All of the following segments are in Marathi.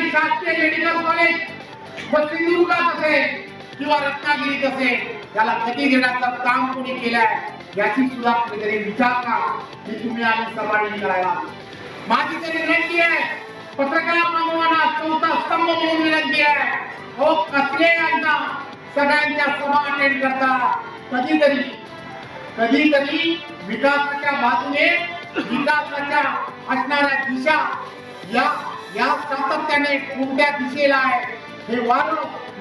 आणि शासकीय मेडिकल कॉलेज व सिंधुदुर्गात असेल किंवा रत्नागिरीत असेल त्याला गती देण्याचं काम कोणी केलंय याची सुद्धा कुठेतरी विचार का की तुम्ही आम्ही सर्वांनी करायला. माझी तरी विनंती आहे, पत्रकार बांधवांना चौथा स्तंभ म्हणून विनंती आहे, हो कसले यांना सगळ्यांच्या सभा अटेंड करता कधीतरी विकासाच्या बाजूने विकासाच्या असणाऱ्या दिशा या सातत्याने कोणत्या दिशेला आहे हे वाढ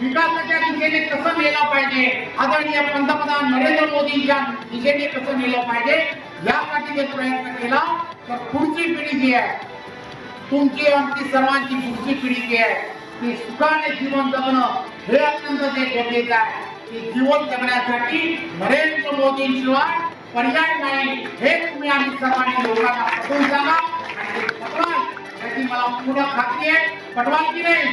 विकासाच्या दिशेने कसं नेलं पाहिजे, आदरणीय पंतप्रधान नरेंद्र मोदींच्या दिशेने कसं नेलं पाहिजे यासाठी जर प्रयत्न केला तर पुढची पिढी जी आहे तुमची आमची सर्वांची पुढची पिढी जी आहे ती सुखाने जीवन जगणं हे अत्यंत गरजेचं आहे. की जीवन जगण्यासाठी नरेंद्र मोदींशिवाय पर्याय नाही हे तुम्ही आम्ही सर्वांनी लोकांना पटवून सांगा आणि पटवाल याची मला पूर्ण खात्री आहे. पटवाल की नाही?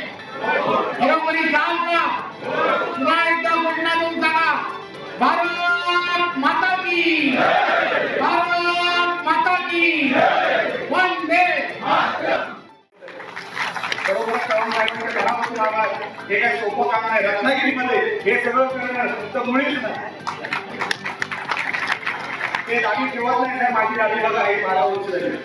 बरोबरी जाल का? पुन्हा एकदा घोषणा देऊन सांगा, भारत माता की, भारत माता की, वंदे मातरम. बरोबर काम करण्याच्या घरापासून आवाज हे काय सोपं काम नाही. रत्नागिरीमध्ये हे सगळं करणं तर मुळीच नाही. ते दाबी ठेवत नाही. माझी दाबी बघा हे 12 वर्ष झाली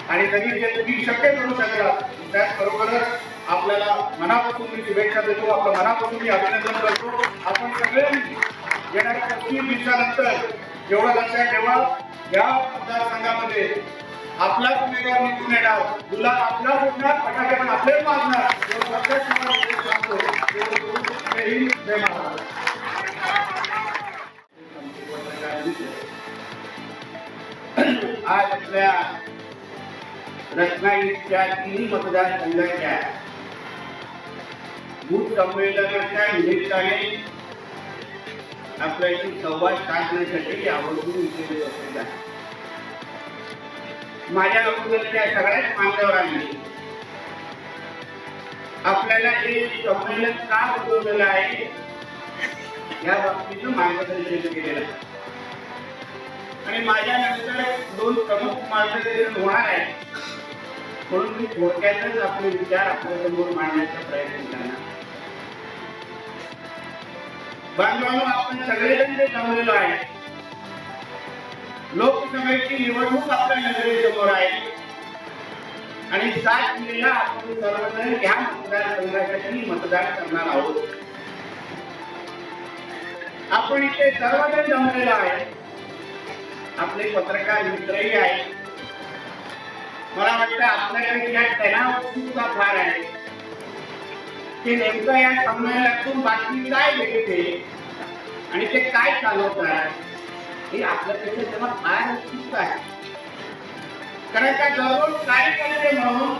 आणि त्यांनी जे तुम्ही शक्य करू शकला त्यात खरोखरच आपल्याला मनापासून मी शुभेच्छा देतो. आपल्या मनापासून मी अभिनंदन करतो. आपण सगळे येणाऱ्या 25 दिवसानंतर एवढं लक्षात ठेवा, या मतदारसंघामध्ये आपलाच उमेदवार निवडून येणार, गुलाब आपला उडणार, फटाके पण आपलेच वाजणार. आज आपल्या रत्नागिरीच्या 3 मतदारसंघाच्या बूथ संमेलनाच्या निमित्ताने आपल्याशी संवाद साधण्यासाठी आवर्जून इथे उपस्थित आहे. माझ्या अगोदरच्या सगळ्याच मान्यवरांनी आपल्याला हे संमेलन का बोलवलेलं आहे या बाबतीचं मार्गदर्शन केलेलं आहे आणि माझ्यानंतर 2 प्रमुख मार्गदर्शन होणार आहे म्हणून मी थोडक्यातच आपले विचार आपल्यासमोर मांडण्याचा प्रयत्न करणार. बांधवांनो, आपण सगळेजण जे जमलेलो आहे, लोकसभेची निवडणूक आपल्या नजरेसमोर आहे आणि 7 मेला आपण सर्वजण या मतदारसंघासाठी मतदान करणार आहोत. आपण इथे सर्वजण जमलेलो आहे, आपले पत्रकार मित्रही आहेत. मला वाटतं आपल्याकडे या तणावाचा फार आहे की नेमकं या संमेलनातून बातमी काय भेटते आणि ते काय चालवतात हे आपल्याकडे तेव्हा फार उत्सुकता आहे. कारण का दररोज काय करते म्हणून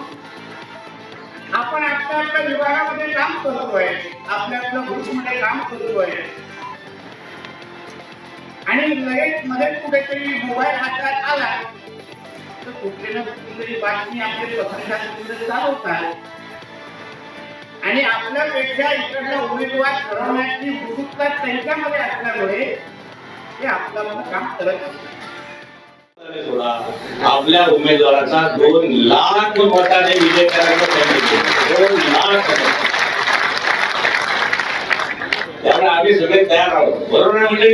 आपण आपल्या विभागामध्ये काम करतोय, आपल्या ग्रुपमध्ये काम करतोय आणि लगेच मध्ये कुठेतरी मोबाईल हातात आला तर कुठली ना कुठली बातमी आपले पत्रकार चालवतात आणि आपल्यापेक्षा इकडला उमेदवार ठरवण्याची उत्सुकता त्यांच्यामध्ये असल्यामुळे ते आपलं काम करत असतात. आपल्या उमेदवाराचा 2 लाख मताने विजय करायचा प्रयत्न 2 लाख. त्यामुळे आम्ही सगळे तयार आहोत. बरोबर आहे म्हणजे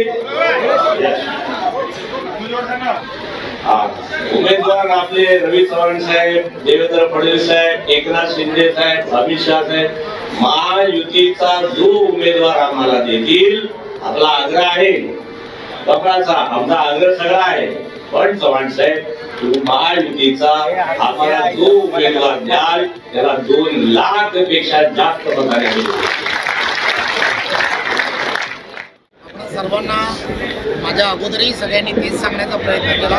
उमेदवार आपले रवी चव्हाण साहेब, देवेंद्र फडणवीस साहेब, एकनाथ शिंदे साहेब, अमित शाह साहेब, महायुतीचा जो उमेदवार आम्हाला देतील, आपला आग्रह आहे कमळाचा, आमचा आग्रह सगळा आहे, पण चव्हाण साहेब तुम्ही महायुतीचा आम्हाला जो उमेदवार द्याल त्याला 2 लाख पेक्षा जास्त मताने सर्वांना माझ्या अगोदरही सगळ्यांनी तेच सांगण्याचा प्रयत्न केला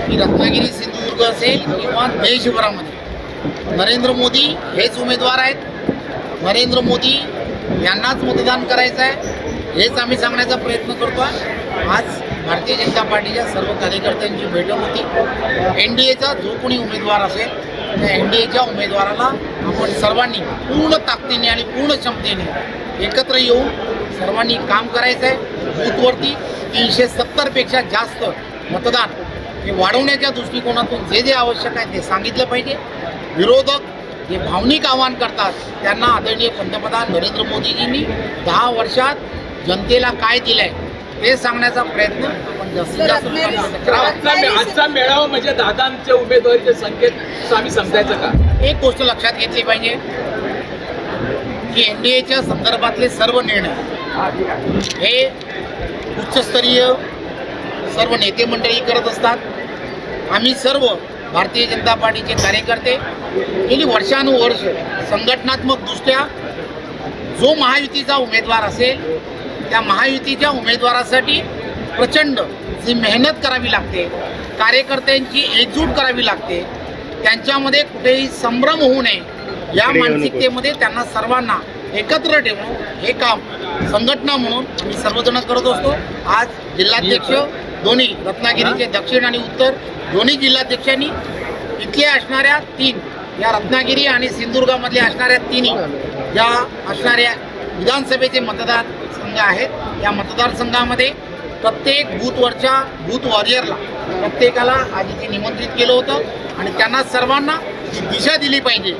की रत्नागिरी सिंधुदुर्ग असेल किंवा देशभरामध्ये नरेंद्र मोदी हेच उमेदवार आहेत. नरेंद्र मोदी यांनाच मतदान करायचं आहे हेच आम्ही सांगण्याचा प्रयत्न करतो आहे. आज भारतीय जनता पार्टीच्या सर्व कार्यकर्त्यांची बैठक होती. NDAचा जो कोणी उमेदवार असेल त्या NDAच्या उमेदवाराला आपण सर्वांनी पूर्ण ताकदीने आणि पूर्ण क्षमतेने एकत्र येऊन सर्वांनी काम करायचं आहे. बूथवरती 370पेक्षा जास्त मतदान हे वाढवण्याच्या दृष्टिकोनातून जे आवश्यक आहे ते सांगितलं पाहिजे विरोधक जे भावनिक आवाहन करतात त्यांना आदरणीय पंतप्रधान नरेंद्र मोदीजींनी 10 वर्षात जनतेला काय दिलंय ते सांगण्याचा प्रयत्न आपण जास्तीत जास्त लोकांपर्यंत करावा. आजचा मेळावा म्हणजे दादांच्या उमेदवारीचे संकेत आम्ही समजायचं का? एक गोष्ट लक्षात घेतली पाहिजे की NDAच्या संदर्भातले सर्व निर्णय हे उच्चस्तरीय सर्व नेते मंडळी करत असतात. आम्ही सर्व भारतीय जनता पार्टीचे कार्यकर्ते गेली वर्षानुवर्ष संघटनात्मकदृष्ट्या जो महायुतीचा उमेदवार असेल त्या महायुतीच्या उमेदवारासाठी प्रचंड जी मेहनत करावी लागते, कार्यकर्त्यांची एकजूट करावी लागते, त्यांच्यामध्ये कुठेही संभ्रम होऊ नये या मानसिकतेमध्ये त्यांना सर्वांना एकत्र ठेवणं हे काम संघटना म्हणून आम्ही सर्वजण करत असतो. आज जिल्हाध्यक्ष दोन्ही रत्नागिरीचे दक्षिण आणि उत्तर दोन्ही जिल्हाध्यक्षांनी इथल्या असणाऱ्या 3 या रत्नागिरी आणि सिंधुदुर्गामधल्या असणाऱ्या 3 ज्या असणाऱ्या विधानसभेचे मतदारसंघ आहेत या मतदारसंघामध्ये प्रत्येक बूथवरच्या बूथ वॉरियरला प्रत्येकाला आज इथे निमंत्रित केलं होतं आणि त्यांना सर्वांना जी दिशा दिली पाहिजे.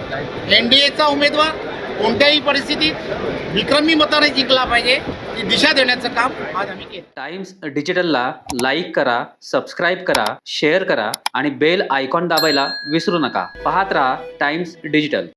NDAचा उमेदवार कोणत्याही परिस्थितीत विक्रमी मताने जिंकला पाहिजे ही दिशा देण्याचं काम आज आम्ही केलं. टाइम्स डिजिटलला लाईक करा, सबस्क्राईब करा, शेअर करा आणि बेल आयकॉन दाबायला विसरू नका. पाहत रहा टाइम्स डिजिटल.